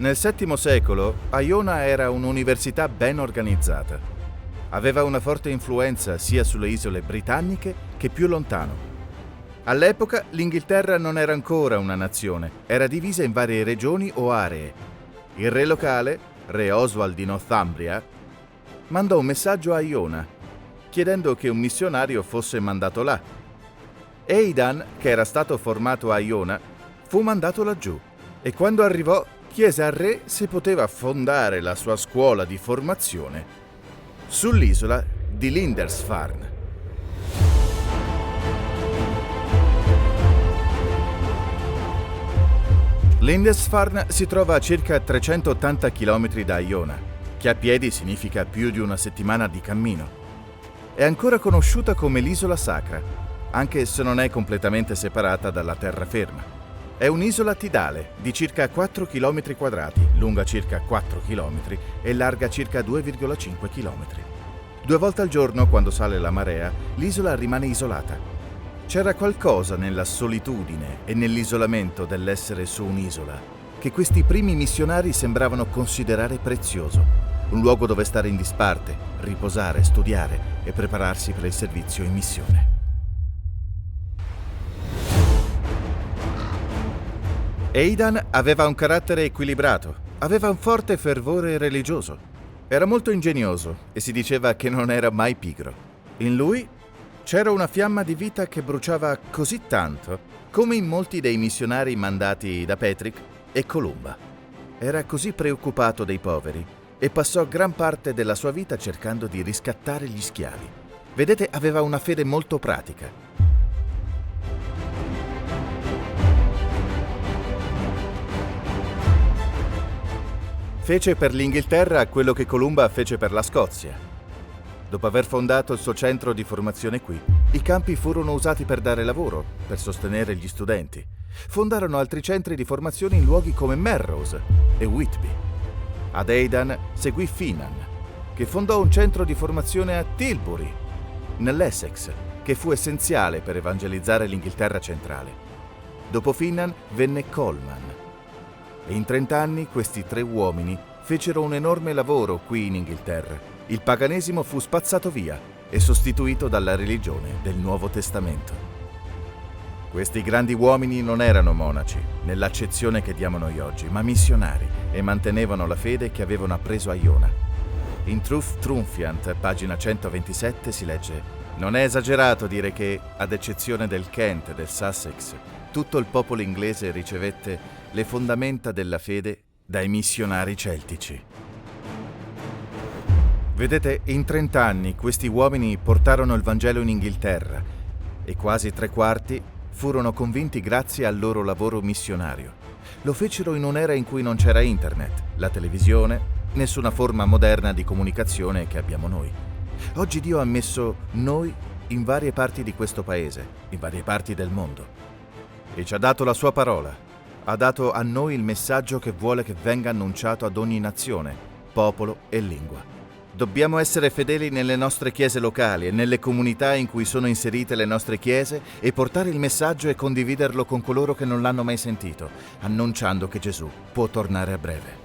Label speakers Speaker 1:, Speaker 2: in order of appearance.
Speaker 1: Nel VII secolo, Iona era un'università ben organizzata. Aveva una forte influenza sia sulle isole britanniche che più lontano. All'epoca l'Inghilterra non era ancora una nazione, era divisa in varie regioni o aree. Il re locale, re Oswald di Northumbria, mandò un messaggio a Iona, chiedendo che un missionario fosse mandato là. Aidan, che era stato formato a Iona, fu mandato laggiù e quando arrivò chiese al re se poteva fondare la sua scuola di formazione sull'isola di Lindisfarne. Lindisfarne si trova a circa 380 km da Iona, che a piedi significa più di una settimana di cammino. È ancora conosciuta come l'isola sacra, anche se non è completamente separata dalla terraferma. È un'isola tidale di circa 4 km quadrati, lunga circa 4 km e larga circa 2,5 km. 2 volte al giorno, quando sale la marea, l'isola rimane isolata. C'era qualcosa nella solitudine e nell'isolamento dell'essere su un'isola che questi primi missionari sembravano considerare prezioso, un luogo dove stare in disparte, riposare, studiare e prepararsi per il servizio in missione. Aidan aveva un carattere equilibrato, aveva un forte fervore religioso. Era molto ingegnoso e si diceva che non era mai pigro. In lui c'era una fiamma di vita che bruciava così tanto come in molti dei missionari mandati da Patrick e Columba. Era così preoccupato dei poveri e passò gran parte della sua vita cercando di riscattare gli schiavi. Vedete, aveva una fede molto pratica. Fece per l'Inghilterra quello che Columba fece per la Scozia. Dopo aver fondato il suo centro di formazione qui, i campi furono usati per dare lavoro, per sostenere gli studenti. Fondarono altri centri di formazione in luoghi come Melrose e Whitby. Ad Aidan seguì Finan, che fondò un centro di formazione a Tilbury, nell'Essex, che fu essenziale per evangelizzare l'Inghilterra centrale. Dopo Finan venne Coleman. E in 30 anni questi 3 uomini fecero un enorme lavoro qui in Inghilterra. Il paganesimo fu spazzato via e sostituito dalla religione del Nuovo Testamento. Questi grandi uomini non erano monaci, nell'accezione che diamo noi oggi, ma missionari e mantenevano la fede che avevano appreso a Iona. In Truth Triumphant, pagina 127, si legge: «Non è esagerato dire che, ad eccezione del Kent e del Sussex, tutto il popolo inglese ricevette le fondamenta della fede dai missionari celtici». Vedete, in 30 anni questi uomini portarono il Vangelo in Inghilterra e quasi 3/4 furono convinti grazie al loro lavoro missionario. Lo fecero in un'era in cui non c'era internet, la televisione, nessuna forma moderna di comunicazione che abbiamo noi. Oggi Dio ha messo noi in varie parti di questo paese, in varie parti del mondo, e ci ha dato la sua parola. Ha dato a noi il messaggio che vuole che venga annunciato ad ogni nazione, popolo e lingua. Dobbiamo essere fedeli nelle nostre chiese locali e nelle comunità in cui sono inserite le nostre chiese e portare il messaggio e condividerlo con coloro che non l'hanno mai sentito, annunciando che Gesù può tornare a breve.